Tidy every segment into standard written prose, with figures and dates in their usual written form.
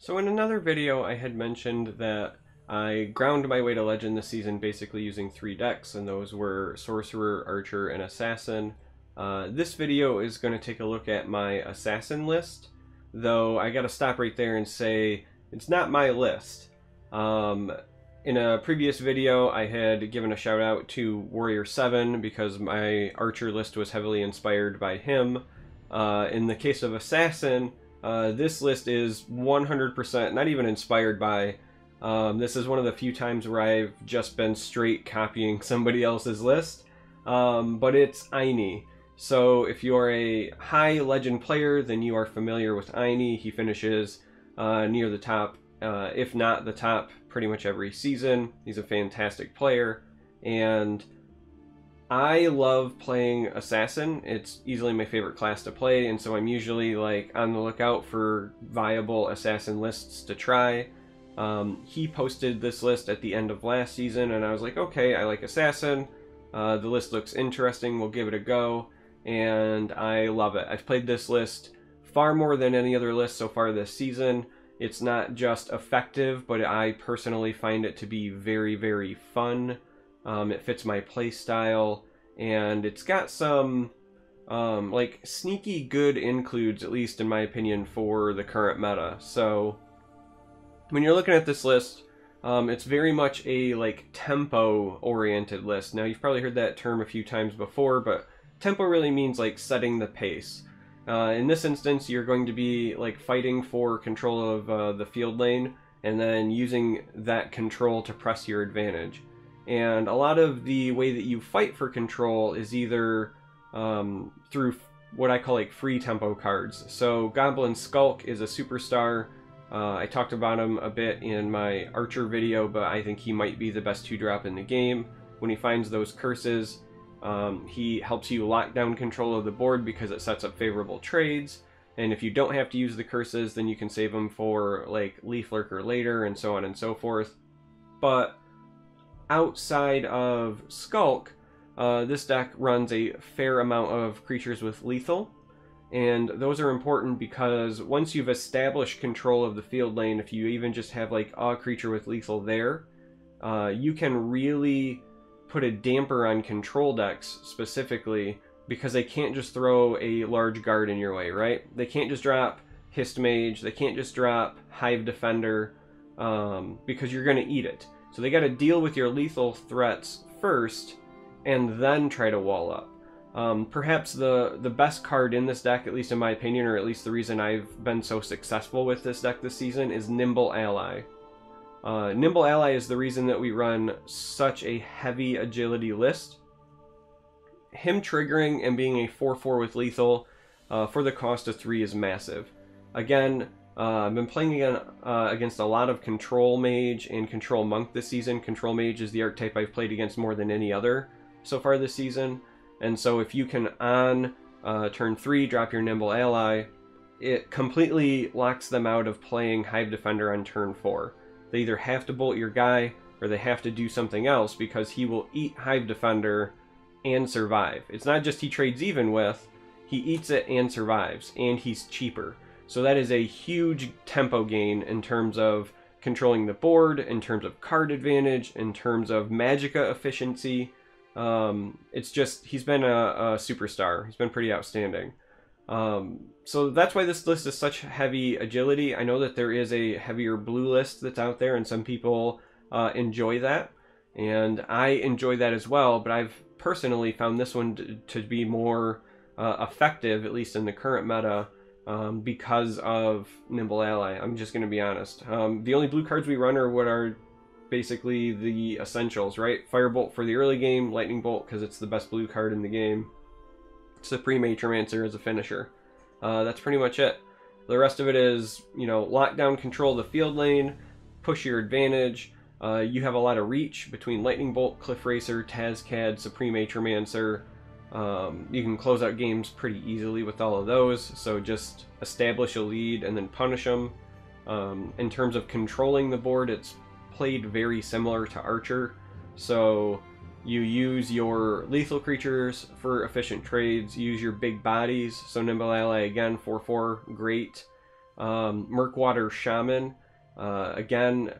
So in another video I had mentioned that I ground my way to Legend this season basically using 3 decks, and those were Sorcerer, Archer, and Assassin. This video is going to take a look at my Assassin list, though I gotta stop right there and say it's not my list. In a previous video I had given a shout out to Warrior 7 because my Archer list was heavily inspired by him. In the case of Assassin, this list is 100% not even inspired by. This is one of the few times where I've just been straight copying somebody else's list, but it's Aini. So if you are a high Legend player, then you are familiar with Aini. He finishes near the top, if not the top, pretty much every season. He's a fantastic player, and I love playing Assassin. It's easily my favorite class to play, and so I'm usually like on the lookout for viable Assassin lists to try. He posted this list at the end of last season, and I was like, okay, I like Assassin. The list looks interesting, we'll give it a go, and I love it. I've played this list far more than any other list so far this season. It's not just effective, but I personally find it to be very, very fun. It fits my play style, and it's got some like sneaky good includes, at least in my opinion, for the current meta. So when you're looking at this list, it's very much a like tempo oriented list. Now you've probably heard that term a few times before, but tempo really means like setting the pace. In this instance, you're going to be like fighting for control of the field lane, and then using that control to press your advantage. And a lot of the way that you fight for control is either through what I call like free tempo cards. So Goblin Skulk is a superstar. I talked about him a bit in my Archer video, but I think he might be the best 2-drop in the game. When he finds those curses, he helps you lock down control of the board because it sets up favorable trades. And if you don't have to use the curses, then you can save them for like Leaf Lurker later, and so on and so forth. But outside of Skulk, this deck runs a fair amount of creatures with lethal, and those are important because once you've established control of the field lane, if you even just have like a creature with lethal there, you can really put a damper on control decks specifically, because they can't just throw a large guard in your way, right? They can't just drop Mage, they can't just drop Hive Defender, because you're going to eat it. So they got to deal with your lethal threats first, and then try to wall up. Perhaps the best card in this deck, at least in my opinion, or at least the reason I've been so successful with this deck this season, is Nimble Ally. Nimble Ally is the reason that we run such a heavy agility list. Him triggering and being a 4/4 with lethal for the cost of 3 is massive. Again, I've been playing against a lot of Control Mage and Control Monk this season. Control Mage is the archetype I've played against more than any other so far this season. And so if you can on turn 3 drop your Nimble Ally, it completely locks them out of playing Hive Defender on turn 4. They either have to bolt your guy, or they have to do something else, because he will eat Hive Defender and survive. It's not just he trades even with, he eats it and survives, and he's cheaper. So that is a huge tempo gain in terms of controlling the board, in terms of card advantage, in terms of Magicka efficiency. It's just, he's been a superstar. He's been pretty outstanding. So that's why this list is such heavy agility. I know that there is a heavier blue list that's out there, and some people enjoy that, and I enjoy that as well, but I've personally found this one to be more effective, at least in the current meta, because of Nimble Ally. I'm just going to be honest. The only blue cards we run are what are basically the essentials, right? Firebolt for the early game, Lightning Bolt because it's the best blue card in the game, Supreme Atromancer as a finisher. That's pretty much it. The rest of it is, you know, lock down control of the field lane, push your advantage. You have a lot of reach between Lightning Bolt, Cliff Racer, Tazcad, Supreme Atromancer. You can close out games pretty easily with all of those, so just establish a lead and then punish them. In terms of controlling the board, it's played very similar to Archer, so you use your lethal creatures for efficient trades, use your big bodies, so Nimble Ally again, 4/4, great. Murkwater Shaman, again,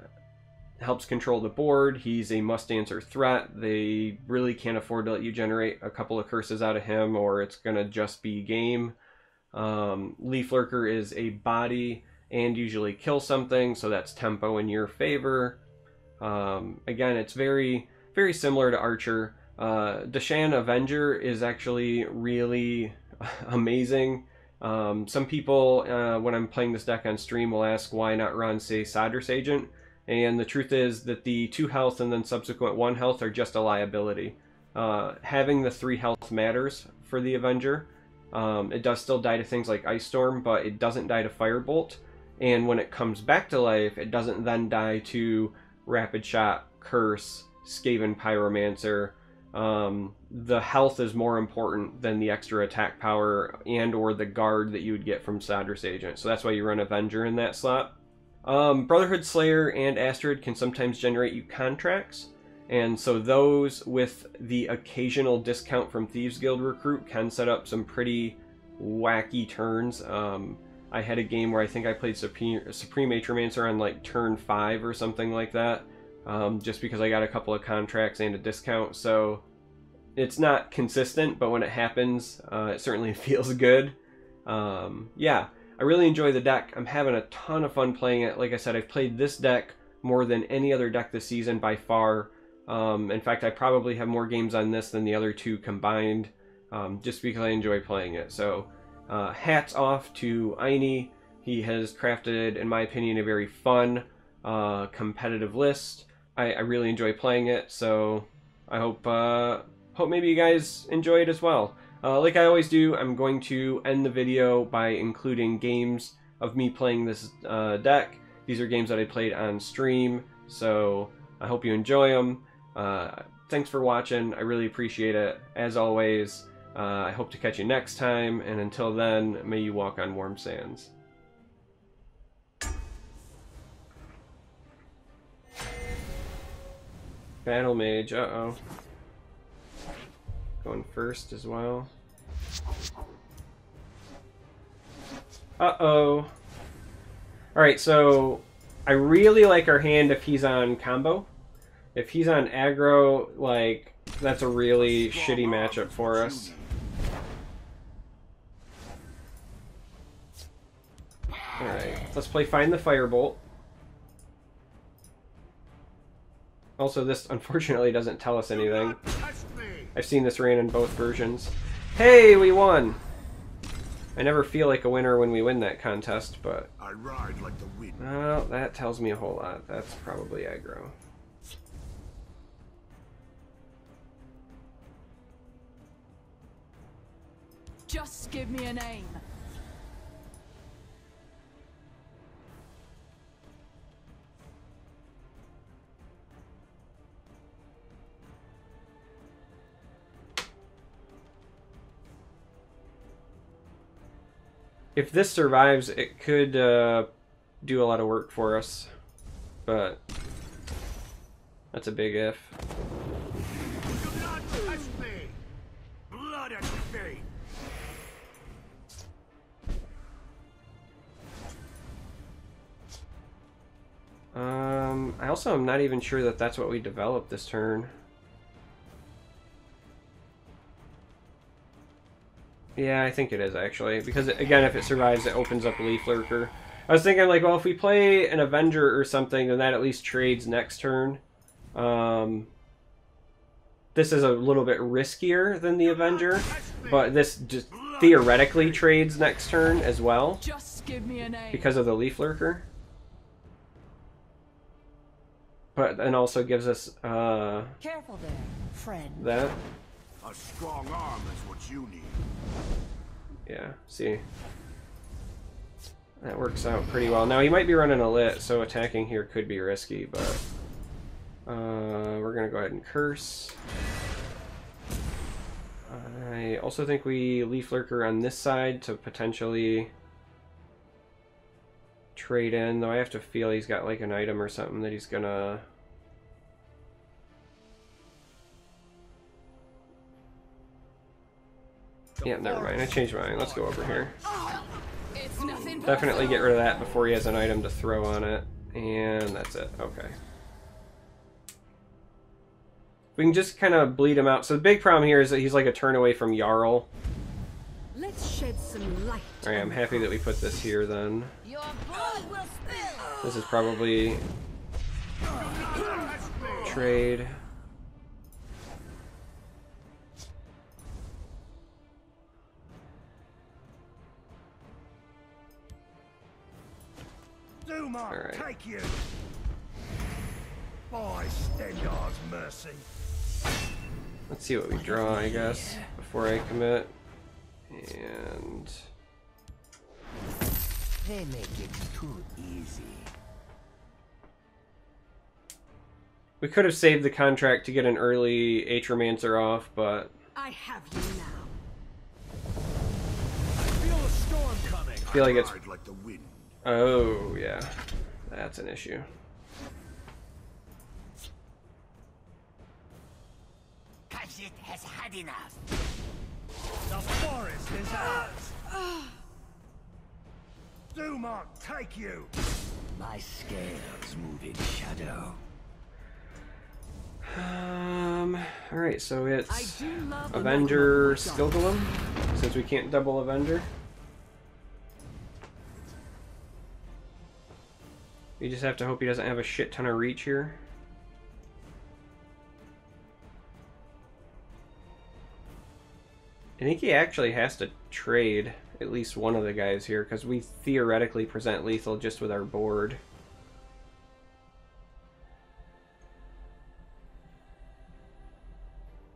helps control the board. He's a must-answer threat. They really can't afford to let you generate a couple of curses out of him, or it's going to just be game. Leaf Lurker is a body and usually kill something, so that's tempo in your favor. Again, it's very, very similar to Archer. Deshan Avenger is actually really amazing. Some people, when I'm playing this deck on stream, will ask why not run, say, Sodder's Agent. And the truth is that the 2 health and then subsequent 1 health are just a liability. Having the 3 health matters for the Avenger. It does still die to things like Ice Storm, but it doesn't die to Firebolt. And when it comes back to life, it doesn't then die to Rapid Shot, Curse, Skaven Pyromancer. The health is more important than the extra attack power and or the guard that you would get from Sodder's Agent. So that's why you run Avenger in that slot. Brotherhood Slayer and Astrid can sometimes generate you contracts, and so those with the occasional discount from Thieves Guild Recruit can set up some pretty wacky turns. I had a game where I think I played Supreme Atromancer on like turn 5 or something like that, just because I got a couple of contracts and a discount. So it's not consistent, but when it happens, it certainly feels good. Yeah. I really enjoy the deck. I'm having a ton of fun playing it. Like I said, I've played this deck more than any other deck this season by far. In fact, I probably have more games on this than the other 2 combined, just because I enjoy playing it. So hats off to Aini. He has crafted, in my opinion, a very fun, competitive list. I really enjoy playing it, so I hope maybe you guys enjoy it as well. Like I always do, I'm going to end the video by including games of me playing this deck. These are games that I played on stream, so I hope you enjoy them. Thanks for watching. I really appreciate it. As always, I hope to catch you next time, and until then, may you walk on warm sands. Battlemage, uh-oh. Going first as well. Uh-oh. Alright, so I really like our hand if he's on combo. If he's on aggro, like, that's a really shitty matchup for us. Alright, let's play Find the Firebolt. Also, this unfortunately doesn't tell us anything. I've seen this ran in both versions. Hey, we won! I never feel like a winner when we win that contest, but... I ride like the wind. Well, that tells me a whole lot. That's probably aggro. Just give me a name. If this survives, it could do a lot of work for us, but that's a big if. Do not touch me! Blood at your feet! I also am not even sure that that's what we developed this turn. Yeah, I think it is, actually. Because, again, if it survives, it opens up Leaf Lurker. I was thinking, like, well, if we play an Avenger or something, then that at least trades next turn. This is a little bit riskier than the Avenger, but this just theoretically trades next turn as well. Just give me a name. Because of the Leaf Lurker. But then also gives us, Careful there, friend. that. A strong arm is what you need. Yeah, see. That works out pretty well. Now, he might be running a lit, so attacking here could be risky, but... we're gonna go ahead and curse. I also think we Leaf Lurker on this side to potentially trade in, though I have to feel he's got like an item or something that he's gonna... Yeah, never mind. I changed mine. Let's go over here. It's Nothing Definitely get rid of that before he has an item to throw on it. And that's it. Okay. We can just kind of bleed him out. So the big problem here is that he's like a turn away from Jarl. Let's shed some light. Alright, I'm happy that we put this here then. Your blood will spill. This is probably trade. Duma, Alright. take you. By Stendar's mercy. Let's see what we draw, I guess, before I commit. And They make it too easy. we could have saved the contract to get an early Atromancer off, but I have you now. I feel a storm coming. I feel like it's- ride like the wind. oh yeah, that's an issue. Kashit has had enough. The forest is ours. Duma, take you. My scales move in shadow. Alright, so I it's do love Avenger the Skilgolem, since we can't double Avenger. We just have to hope he doesn't have a shit ton of reach here. I think he actually has to trade at least one of the guys here, because we theoretically present lethal just with our board.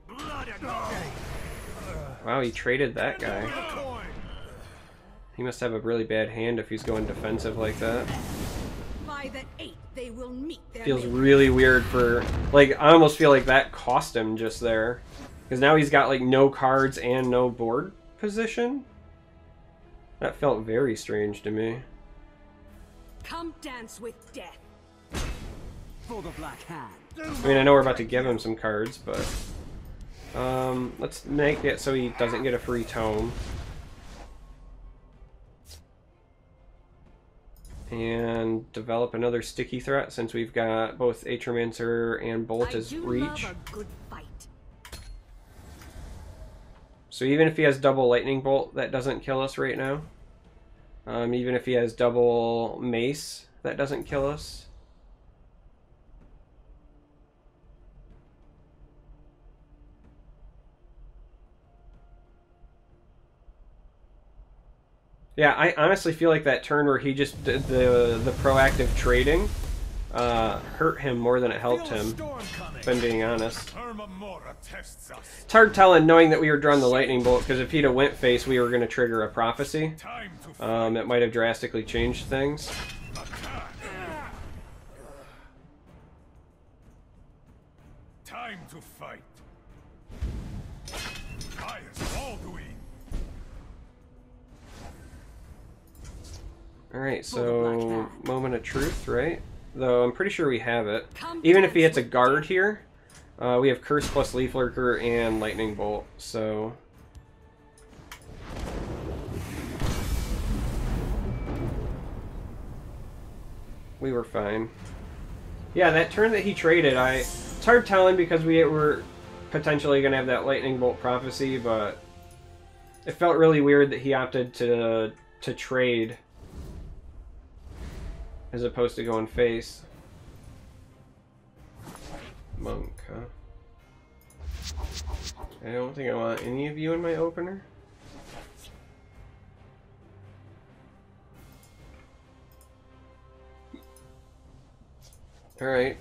Blood and shame. Wow, he traded that guy. Coin. He must have a really bad hand if he's going defensive like that. By the 8th, they will meet their Feels maker. really weird for, like, I almost feel like that cost him just there. Because now he's got, like, no cards and no board position. That felt very strange to me. Come dance with death. For the Black Hand. I mean, I know we're about to give him some cards, but... let's make it so he doesn't get a free tome. And develop another sticky threat, since we've got both Atromancer and Bolt I as do reach. love a good fight. So even if he has double Lightning Bolt, that doesn't kill us right now. Even if he has double Mace, that doesn't kill us. Yeah, I honestly feel like that turn where he just did the proactive trading hurt him more than it helped Feel a him, storm coming. if I'm being honest. Hermamora tests us. It's hard telling knowing that we were drawing the Lightning Bolt, because if he'd have went face, we were going to trigger a Prophecy. Time to fight. It might have drastically changed things. Attack. Time to fight. Fires all doing. Alright, so Moment of Truth, right? Though I'm pretty sure we have it. Come Even if he dance hits a with guard here, we have Curse plus Leaf Lurker and Lightning Bolt, so... we were fine. Yeah, that turn that he traded, it's hard telling because we were potentially going to have that Lightning Bolt Prophecy, but it felt really weird that he opted to trade as opposed to going face. Monk, huh? I don't think I want any of you in my opener. Alright.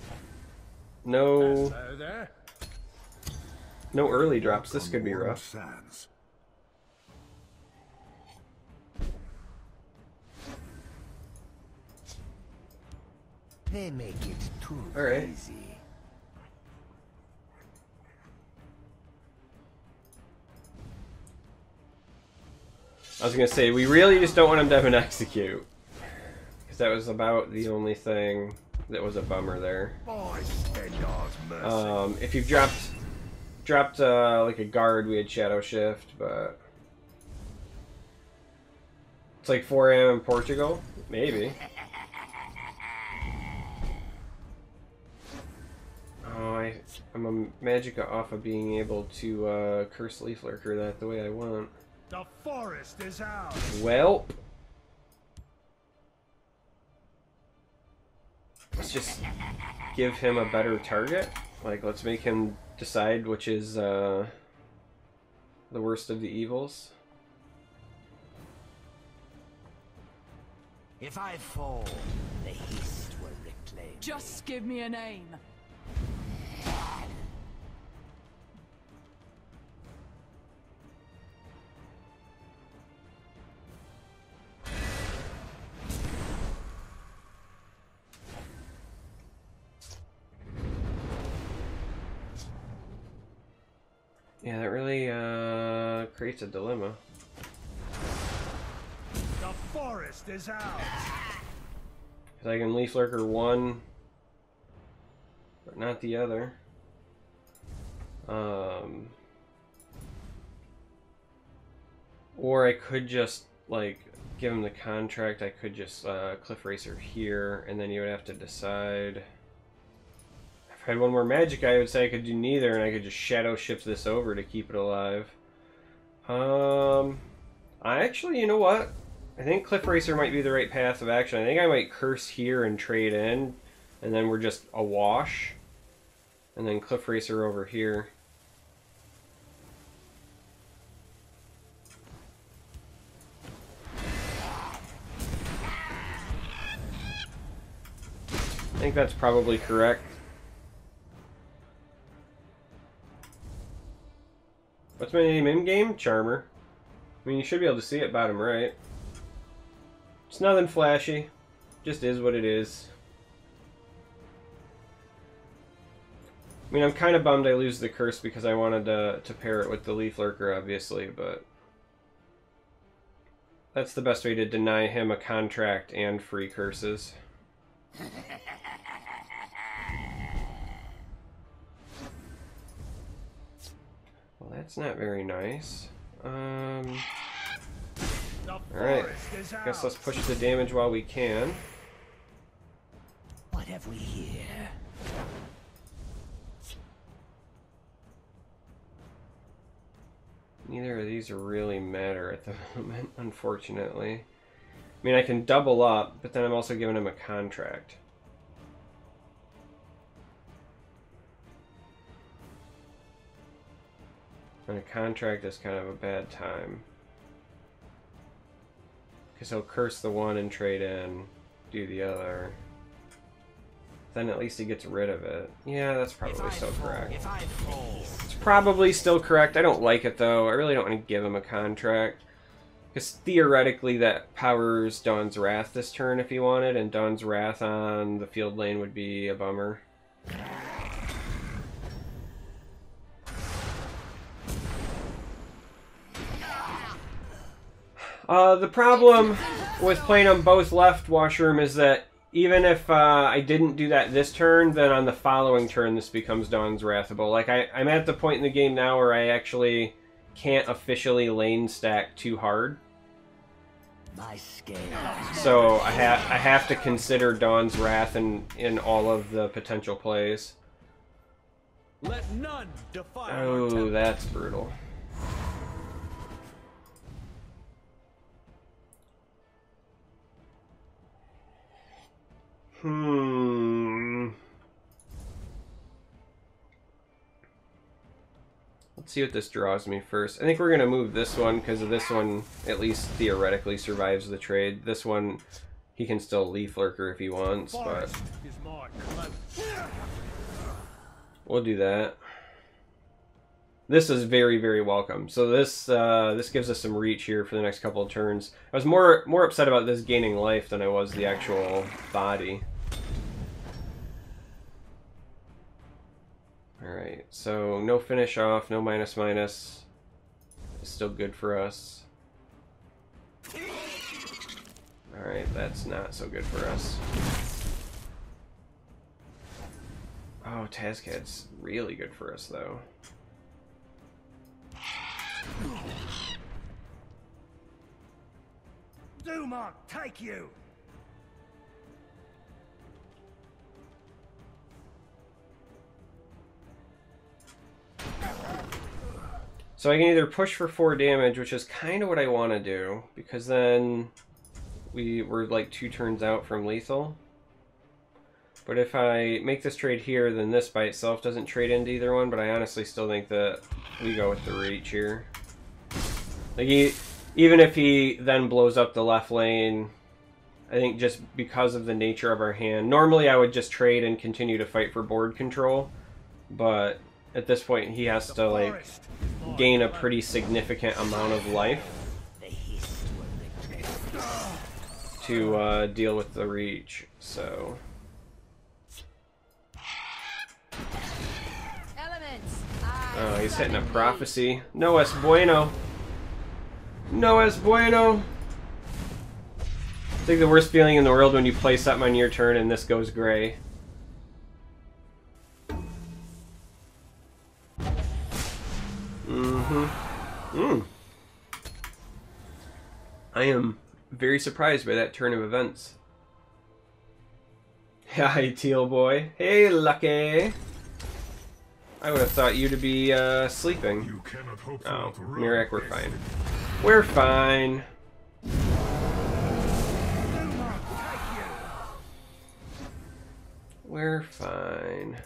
No there. no early drops. This could be rough. Sands. They make it too Alright. easy. I was gonna say, we really just don't want him to have an execute. Because that was about the only thing that was a bummer there. By Stendar's mercy. If you've dropped like a guard, we had Shadow Shift, but It's like 4 a.m. in Portugal? Maybe. Oh, I'm a Magica off of being able to curse Leaf Lurker that the way I want. The forest is ours. Welp. Let's just give him a better target. Like, let's make him decide which is the worst of the evils. If I fall, the East will reclaim. Just give me a name. Yeah, that really creates a dilemma. The forest is ours. Because I can Leaf Lurker one, but not the other. Or I could just, like, give him the contract. I could just Cliff Racer here, and then you would have to decide. If I had one more magic, I would say I could do neither, and I could just Shadow Shift this over to keep it alive. I actually, you know what? I think Cliff Racer might be the right path of action. I think I might curse here and trade in, and then we're just a wash. And then Cliff Racer over here. I think that's probably correct. What's my name in-game? Charmer. I mean, you should be able to see it bottom right. It's nothing flashy. Just is what it is. I mean, I'm kind of bummed I lose the curse because I wanted to pair it with the Leaf Lurker, obviously, but that's the best way to deny him a contract and free curses. Well, that's not very nice. Alright, guess let's push the damage while we can. What have we here? Neither of these really matter at the moment, unfortunately. I mean, I can double up, but then I'm also giving him a contract. And a contract is kind of a bad time. Because he'll curse the one and trade in, do the other. Then at least he gets rid of it. Yeah, that's probably still correct. It's probably still correct. I don't like it, though. I really don't want to give him a contract. Because theoretically that powers Dawn's Wrath this turn if he wanted, and Dawn's Wrath on the field lane would be a bummer. The problem with playing them both left, Washroom, is that even if I didn't do that this turn, then on the following turn this becomes Dawn's Wrathable. Like, I'm at the point in the game now where I actually can't officially lane stack too hard. My scale. So I have to consider Dawn's Wrath in all of the potential plays. Let none defy our Oh, temple. that's brutal. Let's see what this draws me first. I think we're going to move this one because this one at least theoretically survives the trade. This one, he can still Leaf Lurker if he wants, but Forest is more close. we'll do that. This is very, very welcome. So this this gives us some reach here for the next couple of turns. I was more upset about this gaining life than I was the actual body. Alright, so no finish off, no minus minus. It's still good for us. Alright, that's not so good for us. Oh, Tazcad's really good for us, though. Doomon, take you! So I can either push for 4 damage, which is kind of what I want to do, because then we're like 2 turns out from lethal. But if I make this trade here, then this by itself doesn't trade into either one, but I honestly still think that we go with the reach here. Like, even if he then blows up the left lane, I think just because of the nature of our hand, normally I would just trade and continue to fight for board control, but at this point he has to like gain a pretty significant amount of life to deal with the reach, so... Oh, he's hitting a prophecy. No es bueno. No es bueno. It's like the worst feeling in the world when you play something on your turn and this goes gray. I am very surprised by that turn of events. Hi, Teal Boy. Hey, Lucky. I would have thought you to be sleeping. You cannot hope Oh, Mirek, we're fine. We're fine. We're fine.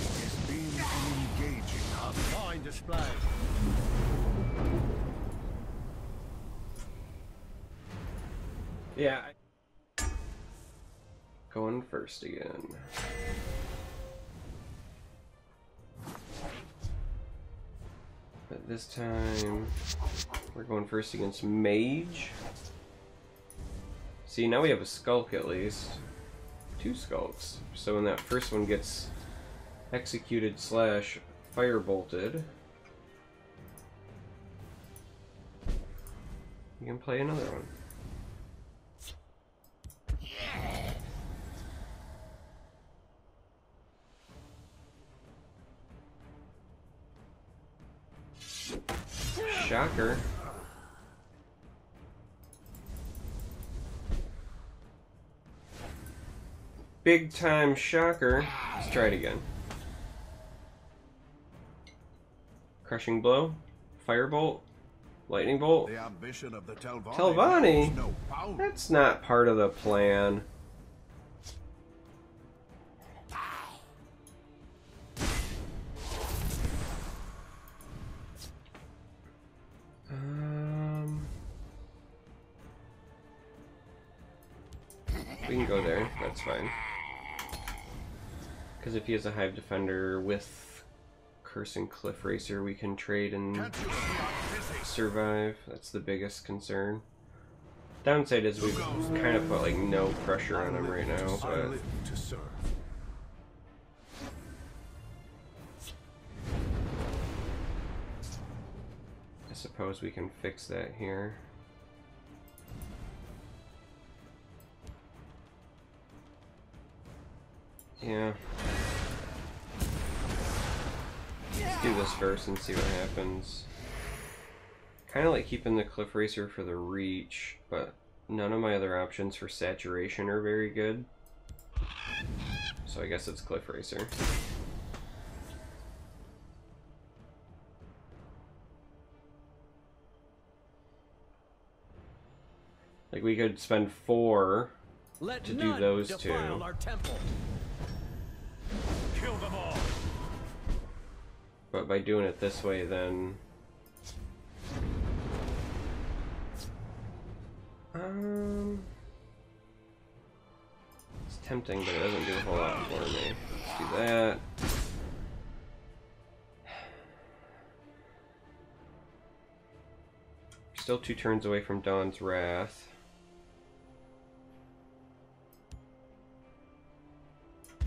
It's been engaging. A fine display. Yeah. Going first again. But this time, we're going first against Mage. See, now we have a Skulk at least. 2 Skulks. So when that first one gets executed / firebolted, you can play another one. Shocker. Big time shocker. Let's try it again. Crushing blow. Firebolt. Lightning bolt. The ambition of the Telvanni. Telvanni? No bounds. That's not part of the plan. We can go there, that's fine. Because if he has a Hive Defender with Cursing Cliff Racer, we can trade and survive. That's the biggest concern. Downside is we've kind of put like no pressure on him right now, but... I suppose we can fix that here. Yeah. Let's do this first and see what happens. Kind of like keeping the Cliff Racer for the reach, but none of my other options for saturation are very good. So I guess it's Cliff Racer. Like we could spend 4 to do those 2. Our temple. Kill them all. But by doing it this way, then... It's tempting, but it doesn't do a whole lot for me. Let's do that. Still 2 turns away from Dawn's Wrath.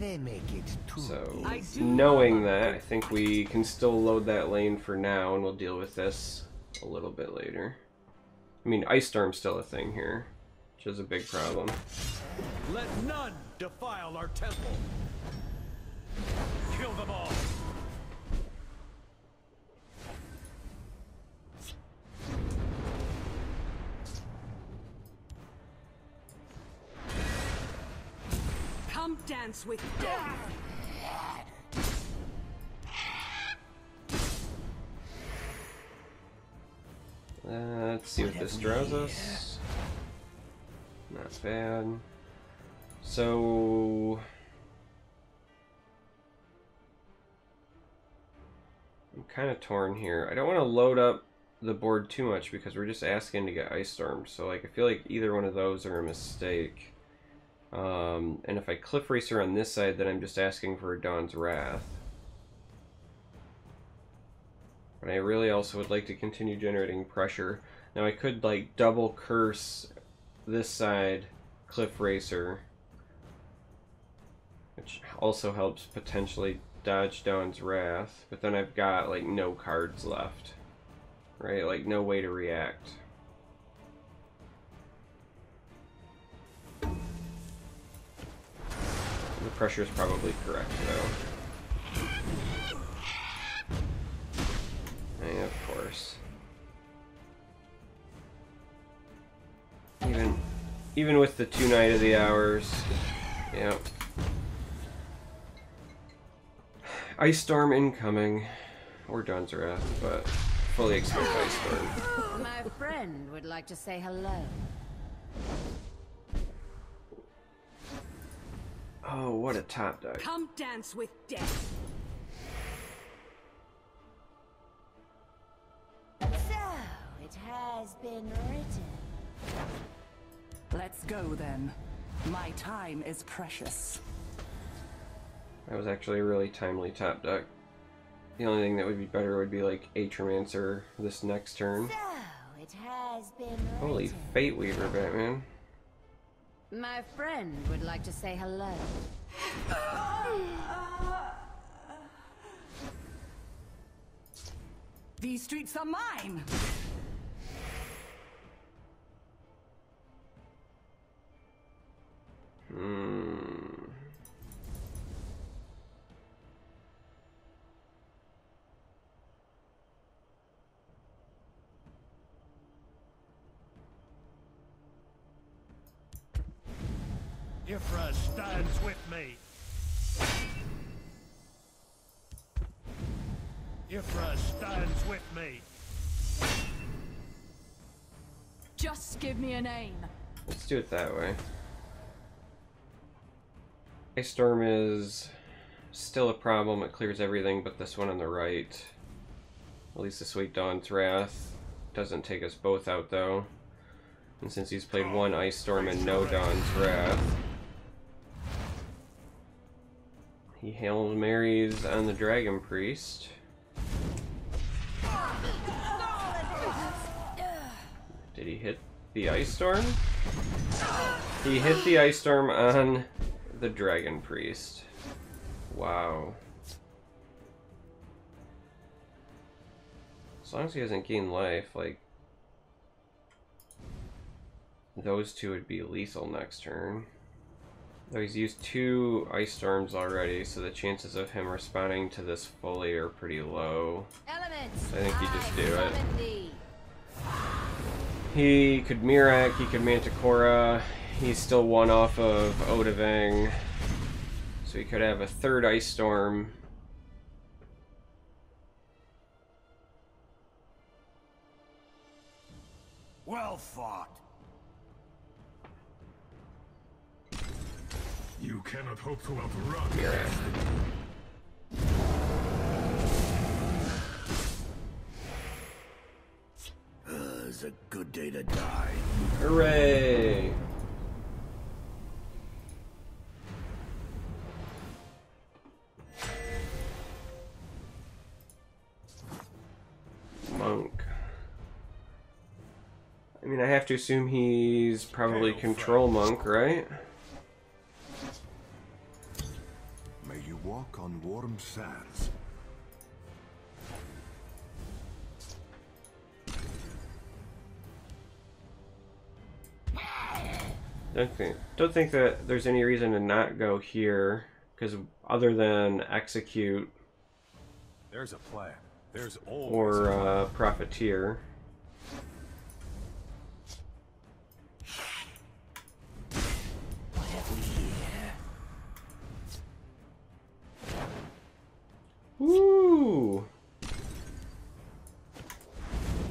They make it too So, easy. knowing that, I think we can still load that lane for now, and we'll deal with this a little bit later. I mean, Ice Storm's still a thing here, which is a big problem. Let none defile our temple. Kill them all. Come dance with death. Let's see what this draws us. Not bad. So I'm kind of torn here. I don't want to load up the board too much because we're just asking to get Ice Storm. So like I feel like either one of those are a mistake. And if I Cliff Racer on this side, then I'm just asking for a Dawn's Wrath. But I really also would like to continue generating pressure. Now I could like double curse this side, Cliff Racer, which also helps potentially dodge Dawn's Wrath, but then I've got like no cards left, right? Like no way to react. The pressure is probably correct though. Yeah, of course. Even with the 2 Knight of the Hours, yeah. Ice Storm incoming, or Dawn's Wrath, but fully expect Ice Storm. My friend would like to say hello. Oh, what a top deck. Come dance with death. So, it has been written. Let's go then. My time is precious. That was actually a really timely top deck. The only thing that would be better would be like Atromancer this next turn. So, it has been written. Holy Fate Weaver, Batman. My friend would like to say hello. These streets are mine! Ifra stands with me. Ifra stands with me. Just give me a name. Let's do it that way. Ice Storm is still a problem. It clears everything but this one on the right. At least the Sweet Dawn's Wrath doesn't take us both out though. And since he's played one Ice Storm and no Dawn's Wrath, he Hail Marys on the Dragon Priest. Did he hit the Ice Storm? He hit the Ice Storm on the Dragon Priest. Wow. As long as he doesn't gain life, like, those two would be lethal next turn. Though he's used 2 Ice Storms already, so the chances of him responding to this fully are pretty low. Elements, I think you just do it. summon thee. He could Mirak, he could Manticora, he's still 1 off of Odavang, so he could have a 3rd Ice Storm. Well fought. You cannot hope to outrun Mirak. It's a good day to die. Hooray! Monk. I mean, I have to assume he's probably Control Monk, right? May you walk on warm sands. Don't think that there's any reason to not go here, because other than Execute There's a plan. There's always or Profiteer. What have we here? Woo!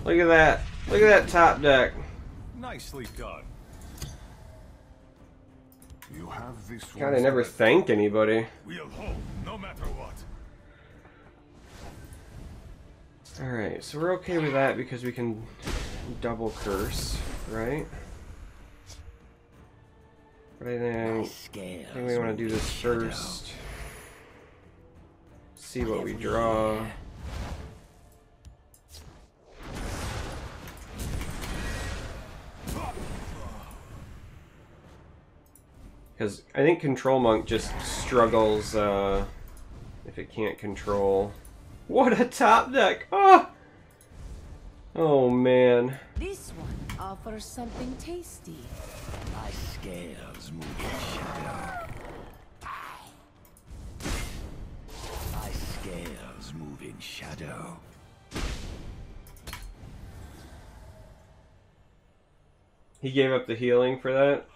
Look at that. Look at that top deck. Nicely done. You have this God, I never thanked anybody. We'll hold, no matter what. Alright, so we're okay with that because we can double curse, right? But I think we want to do this first. See what we draw. Because I think Control Monk just struggles if it can't control. What a top deck! Oh! Oh man. This one offers something tasty. My scales move in shadow. My scales move in shadow. He gave up the healing for that?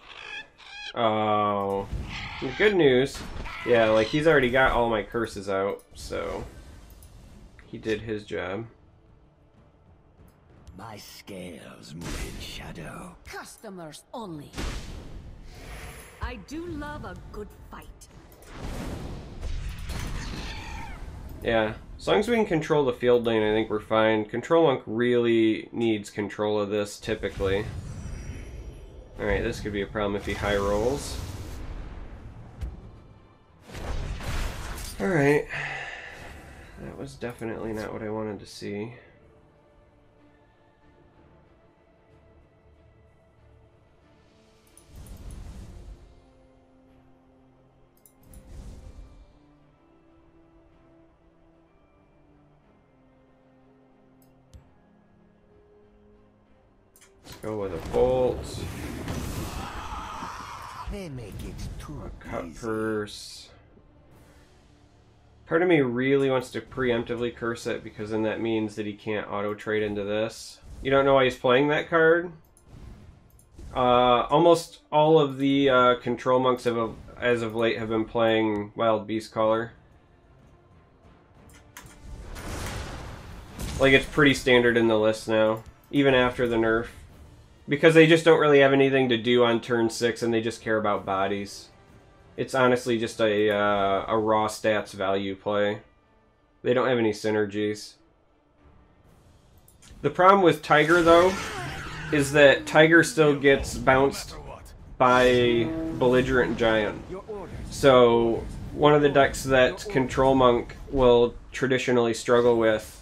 Oh. Good news. Yeah, like he's already got all my curses out, so he did his job. My scales move in shadow. Customers only. I do love a good fight. Yeah, as long as we can control the field lane, I think we're fine. Control Monk really needs control of this, typically. Alright, this could be a problem if he high rolls. Alright. That was definitely not what I wanted to see. Let's go with a bolt. They make it too Cut easy. purse. Part of me really wants to preemptively curse it because then that means that he can't auto trade into this. You don't know why he's playing that card? Almost all of the control monks as of late have been playing Wild Beast Caller. Like it's pretty standard in the list now, even after the nerf. Because they just don't really have anything to do on turn 6 and they just care about bodies. It's honestly just a raw stats value play. They don't have any synergies. The problem with Tiger, though, is that Tiger still gets bounced by Belligerent Giant. So, one of the decks that Control Monk will traditionally struggle with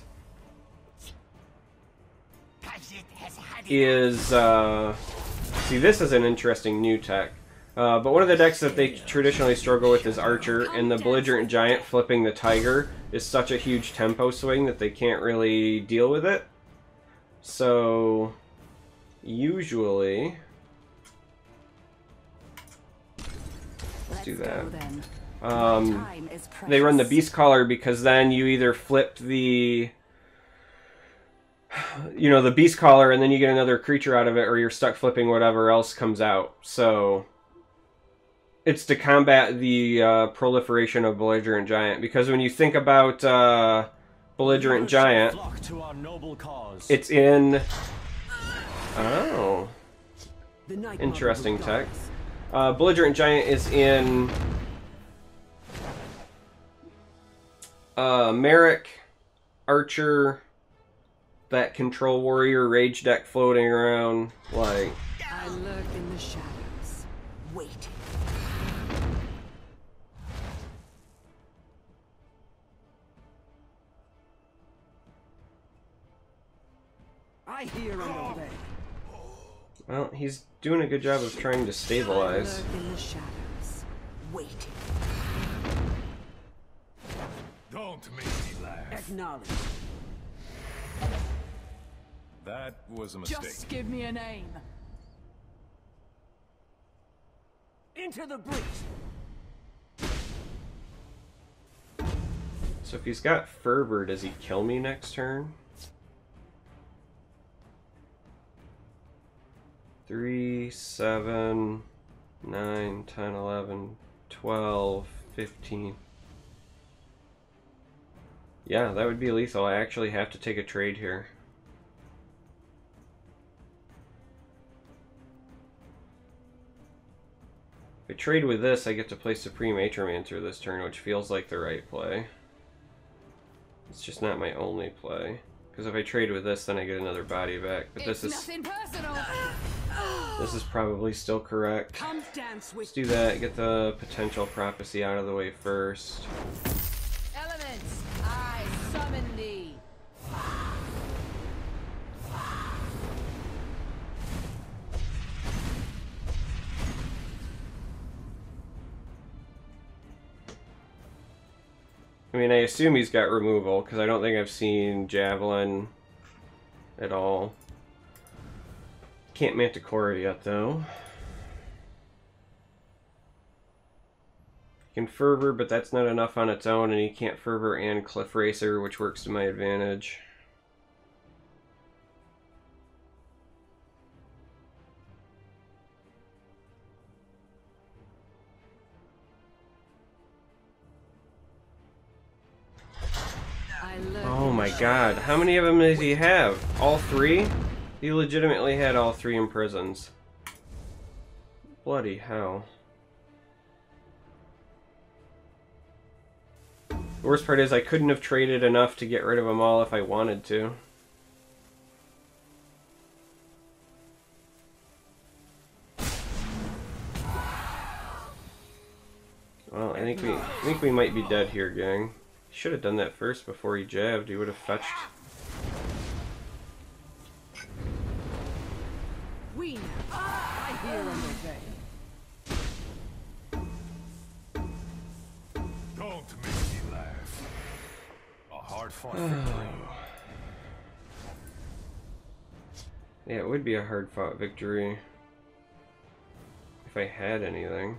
is, see, this is an interesting new tech. But one of the decks that they traditionally struggle with is Archer, and the Belligerent Giant flipping the Tiger is such a huge tempo swing that they can't really deal with it. So, usually, let's do that. They run the Beast Caller because then you either flip the, you know, the Beast Caller and then you get another creature out of it, or you're stuck flipping whatever else comes out. So it's to combat the proliferation of Belligerent Giant, because when you think about Belligerent Giant, it's in... Oh. Interesting tech. Belligerent Giant is in Merrick, Archer, that Control Warrior Rage deck floating around, like... I lurk in the shadows, waiting. I hear and obey. Well, he's doing a good job of trying to stabilize. I lurk in the shadows, waiting. Don't make me laugh. Acknowledge. That was a mistake. Just give me a name. Into the breach. So if he's got Fervor, does he kill me next turn? 3, 7, 9, 10, 11, 12, 15. Yeah, that would be lethal. I actually have to take a trade here. If I trade with this, I get to play Supreme Atromancer this turn, which feels like the right play. It's just not my only play. Because if I trade with this, then I get another body back. But this is probably still correct. Come dance with Let's do that, get the potential prophecy out of the way first. Elements, I summon thee. I mean, I assume he's got removal, because I don't think I've seen Javelin at all. Can't Manticore yet, though. He can Fervor, but that's not enough on its own, and he can't Fervor and Cliff Racer, which works to my advantage. Oh my god, how many of them does he have? All three? He legitimately had all three in prisons. Bloody hell. The worst part is I couldn't have traded enough to get rid of them all if I wanted to. Well, I think we might be dead here, gang. Should have done that first before he jabbed. He would have fetched. We I hear and obey. Don't make me laugh. A hard-fought victory. Yeah, it would be a hard-fought victory if I had anything.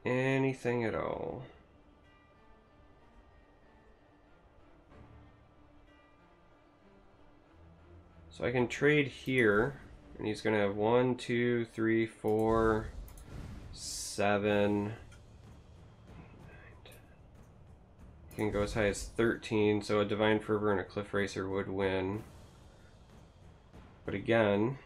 Anything at all. So I can trade here, and he's gonna have 1, 2, 3, 4, 7. He can go as high as 13, so a Divine Fervor and a Cliff Racer would win. But again,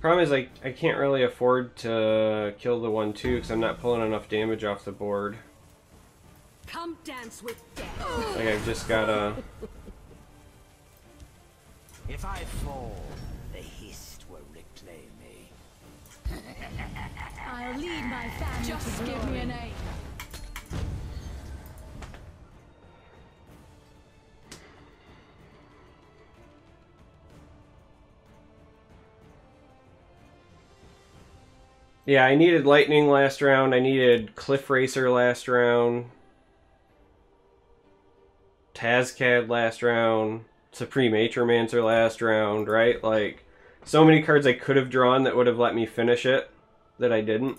problem is I can't really afford to kill the 1-2 because I'm not pulling enough damage off the board. Come dance with death. Like I've just gotta. If I fall, the Hist will reclaim me. I'll lead my family. Just to give glory. me a name. Yeah, I needed Lightning last round. I needed Cliff Racer last round. Tazcad last round. Supreme Atromancer last round, right? Like, so many cards I could have drawn that would have let me finish it that I didn't.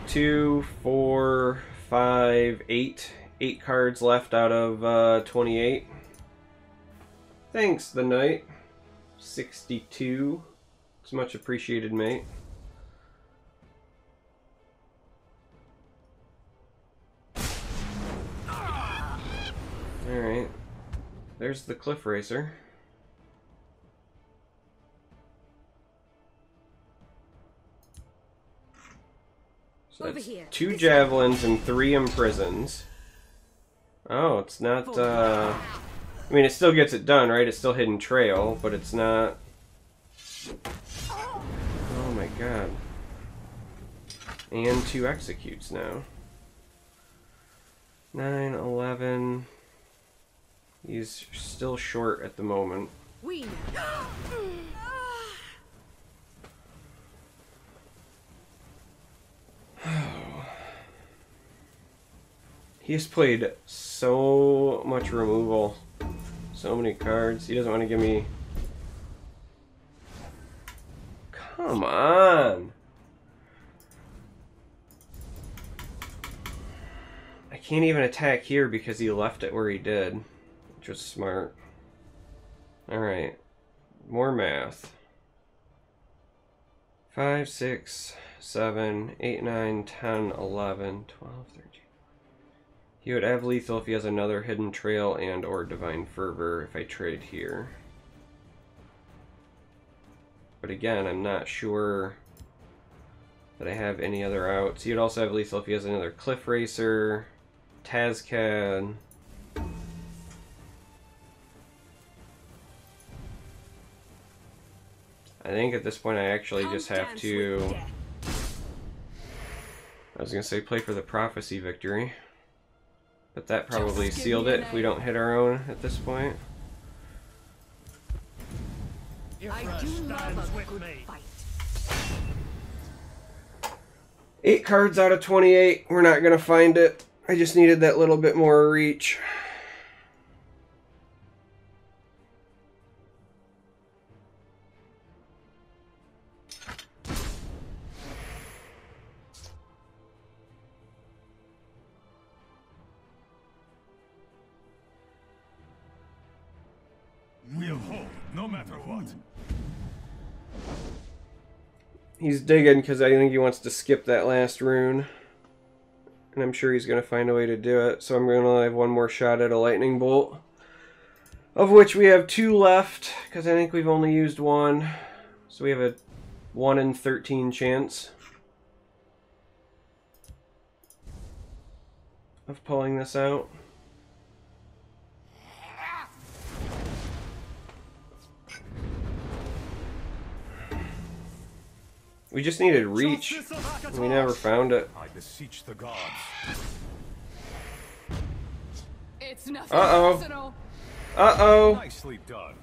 Two, 4, 5, 8. 8 cards left out of 28. Thanks, the Knight. 62. It's much appreciated, mate. Alright. There's the Cliff Racer. So Over that's here. 2 Javelins and 3 Imprisons. Oh, it's not, I mean, it still gets it done, right? It's still Hidden Trail, but it's not... Oh my god. And 2 Executes now. 9, 11... He's still short at the moment. We He's played so much removal. So many cards. He doesn't want to give me... Come on! can't even attack here because he left it where he did, which was smart. Alright, more math. 5, 6, 7, 8, 9, 10, 11, 12, 13. He would have lethal if he has another Hidden Trail and or Divine Fervor if I trade here. But again, I'm not sure that I have any other outs. He would also have lethal if he has another Cliff Racer, Tazcad. I think at this point I actually just have to... I was going to say play for the Prophecy victory. But that probably sealed it if we don't hit our own at this point. I do love a good fight. 8 cards out of 28. We're not going to find it. I just needed that little bit more reach. We'll hold, no matter what. He's digging because I think he wants to skip that last rune. And I'm sure he's going to find a way to do it. So I'm going to have one more shot at a lightning bolt. Of which we have 2 left, because I think we've only used 1. So we have a 1 in 13 chance of pulling this out. We just needed reach. We never found it. I beseech the gods. It's nothing personal. Uh-oh. Nicely done.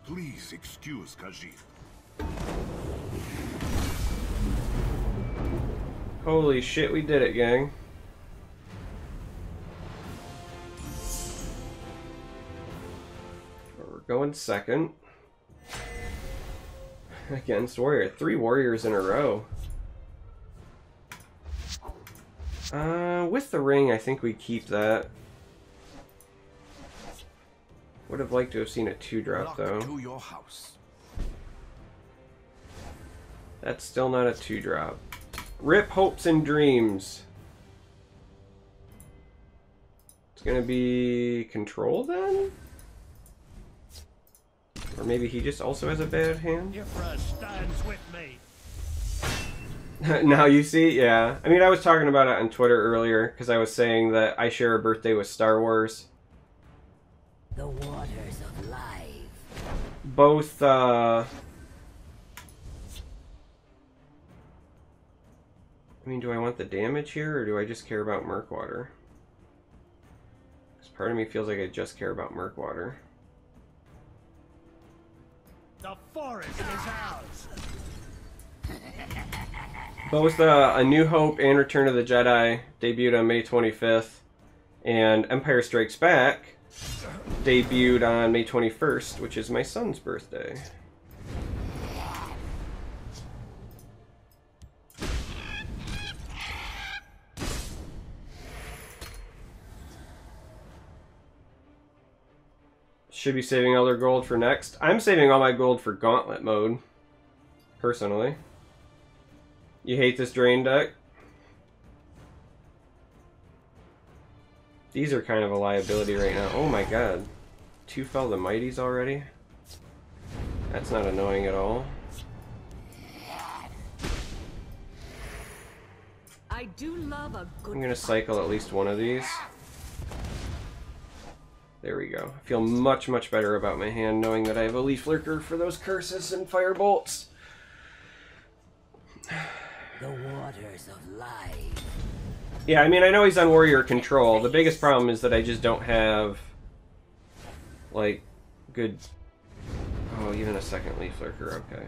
Please excuse Khajiit. Holy shit, we did it, gang. We're going second. Against warrior. 3 warriors in a row. With the ring, I think we keep that. Would have liked to have seen a 2-drop though. To your house. That's still not a 2-drop. Rip hopes and dreams. It's gonna be control then? Or maybe he just also has a bad hand? Ifra stands with me. Now you see, yeah. I mean, I was talking about it on Twitter earlier because I was saying that I share a birthday with Star Wars. The waters of life. Both, I mean, do I want the damage here or do I just care about Murkwater? Because part of me feels like I just care about Murkwater. The forest is ours. Both A New Hope and Return of the Jedi debuted on May 25th, and Empire Strikes Back debuted on May 21st, which is my son's birthday. Should be saving all their gold for next. I'm saving all my gold for Gauntlet mode, personally. You hate this drain deck? These are kind of a liability right now. Oh my god. 2 Fell the Mighties already? That's not annoying at all. I do love a good I'm gonna cycle at least one of these. There we go. I feel much, much better about my hand knowing that I have a Leaf Lurker for those curses and fire bolts. The waters of life. Yeah, I mean, I know he's on warrior control. The biggest problem is that I just don't have, like, good... Oh, even a second Leaf Lurker, okay.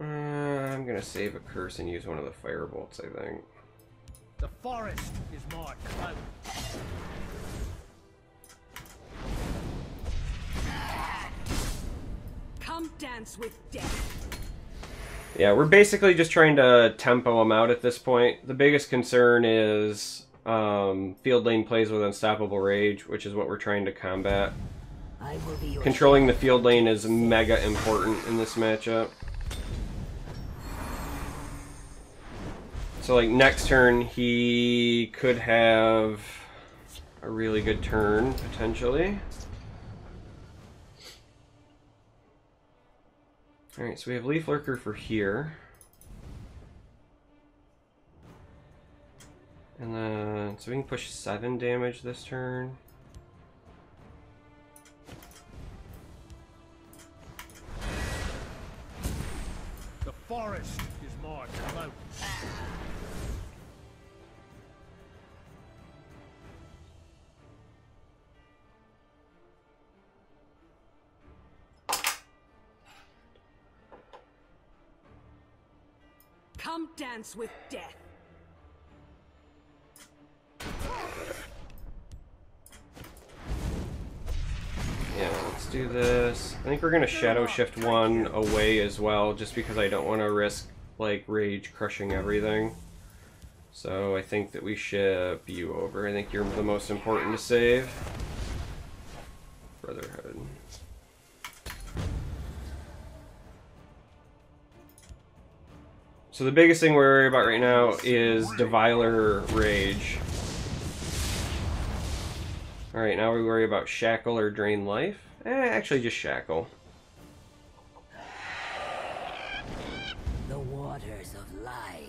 I'm gonna save a curse and use one of the fire bolts, I think. The forest is my cloak. Come dance with death. Yeah, we're basically just trying to tempo them out at this point. The biggest concern is field lane plays with unstoppable rage, which is what we're trying to combat. I will be your Controlling the field lane is mega important in this matchup. So like next turn he could have a really good turn, potentially. Alright, so we have Leaf Lurker for here. And then, so we can push 7 damage this turn. The forest is my cloak. Come dance with death. Yeah, let's do this. I think we're gonna Shadow Shift 1 away as well, just because I don't want to risk like Rage crushing everything. So I think that we ship you over. I think you're the most important to save. Brotherhood. So the biggest thing we're worried about right now is Deviler Rage. Alright, now we worry about Shackle or Drain Life. Actually just Shackle. the waters of life.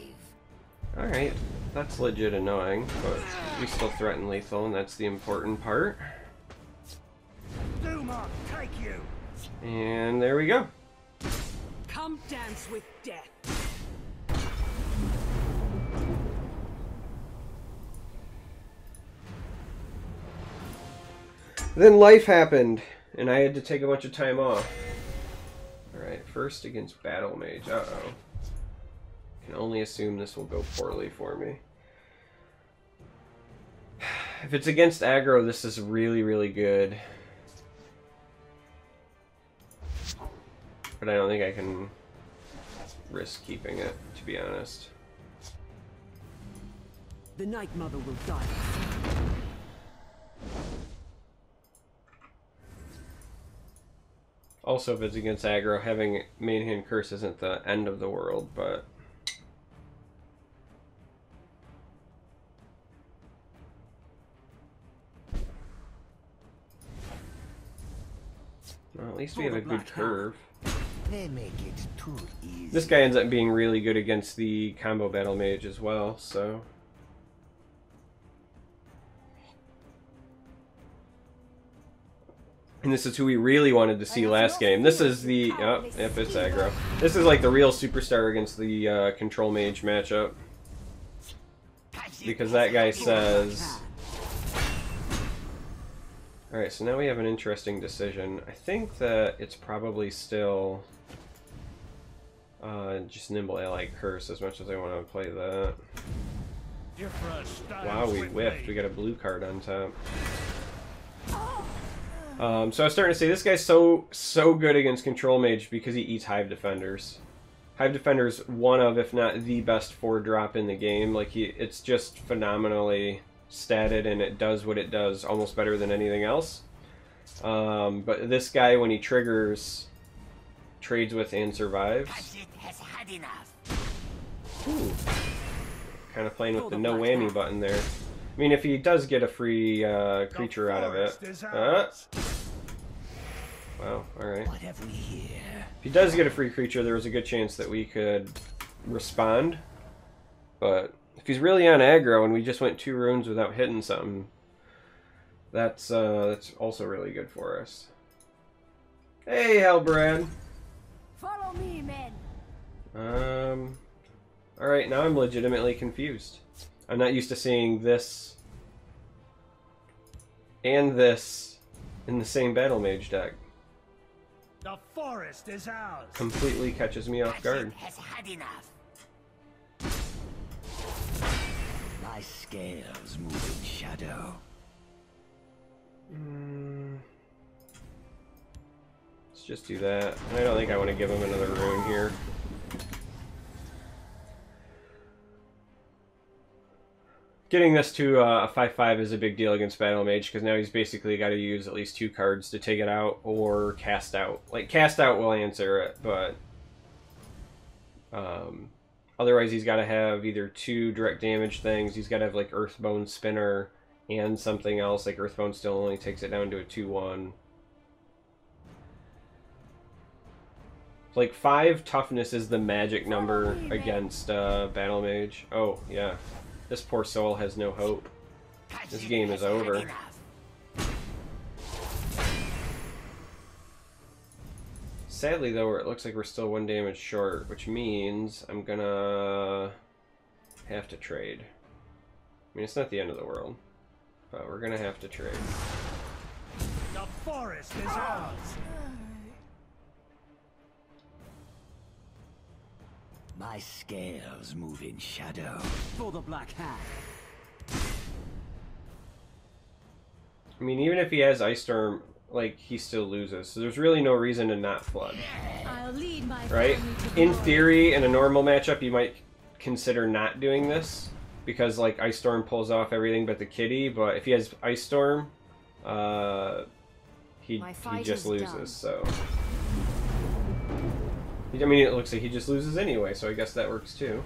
Alright, that's legit annoying, but we still threaten lethal, and that's the important part. Duma, take you. And there we go. Come dance with death. Then life happened, and I had to take a bunch of time off. Alright, first against Battlemage. Uh-oh. Can only assume this will go poorly for me. If it's against aggro, this is really, really good. But I don't think I can risk keeping it, to be honest. The Night Mother will die. Also, if it's against aggro, having main hand curse isn't the end of the world, but... Well, at least we have a good curve. They make it too easy. This guy ends up being really good against the combo battle mage as well, so... And this is who we really wanted to see last game. This is the... Oh, yep, it's aggro. This is like the real superstar against the control mage matchup. Because that guy says... Alright, so now we have an interesting decision. I think that it's probably still... just Nimble Ally Curse, as much as I want to play that. Wow, we whiffed. We got a blue card on top. So I was starting to say, this guy's so good against Control Mage because he eats Hive Defenders. Hive Defender's one of, if not the best 4-drop in the game. Like, it's just phenomenally statted, and it does what it does almost better than anything else. But this guy, when he triggers, trades with and survives. Ooh. Kind of playing with the no whammy button there. I mean, if he does get a free creature out of it. Wow, alright. If he does get a free creature, there was a good chance that we could respond. But if he's really on aggro and we just went 2 runes without hitting something, that's also really good for us. Hey, Halbrand! Follow me, men. Alright, now I'm legitimately confused. I'm not used to seeing this and this in the same Battle Mage deck. The forest is ours. Completely catches me off guard. Has had enough. My scales move in shadow. Let's just do that. I don't think I want to give him another rune here. getting this to a 5/5 is a big deal against Battlemage, because now he's basically got to use at least 2 cards to take it out, or cast out. Like, cast out will answer it, but otherwise he's got to have either 2 direct damage things. He's got to have, like, Earthbone Spinner and something else. Like, Earthbone still only takes it down to a 2/1. Like, 5 toughness is the magic number against Battlemage. Oh, yeah. This poor soul has no hope. This game is over. Sadly, though, it looks like we're still 1 damage short, which means I'm gonna have to trade. I mean, it's not the end of the world, but we're gonna have to trade. The forest is ours. My scales move in shadow. For the Black Hand. I mean, even if he has Ice Storm, like, he still loses. So there's really no reason to not flood. I'll lead my Right? family to the In Lord. theory, in a normal matchup, you might consider not doing this, because, like, Ice Storm pulls off everything but the kitty, but if he has Ice Storm, he fight just is loses, done. so... I mean, it looks like he just loses anyway, so I guess that works too.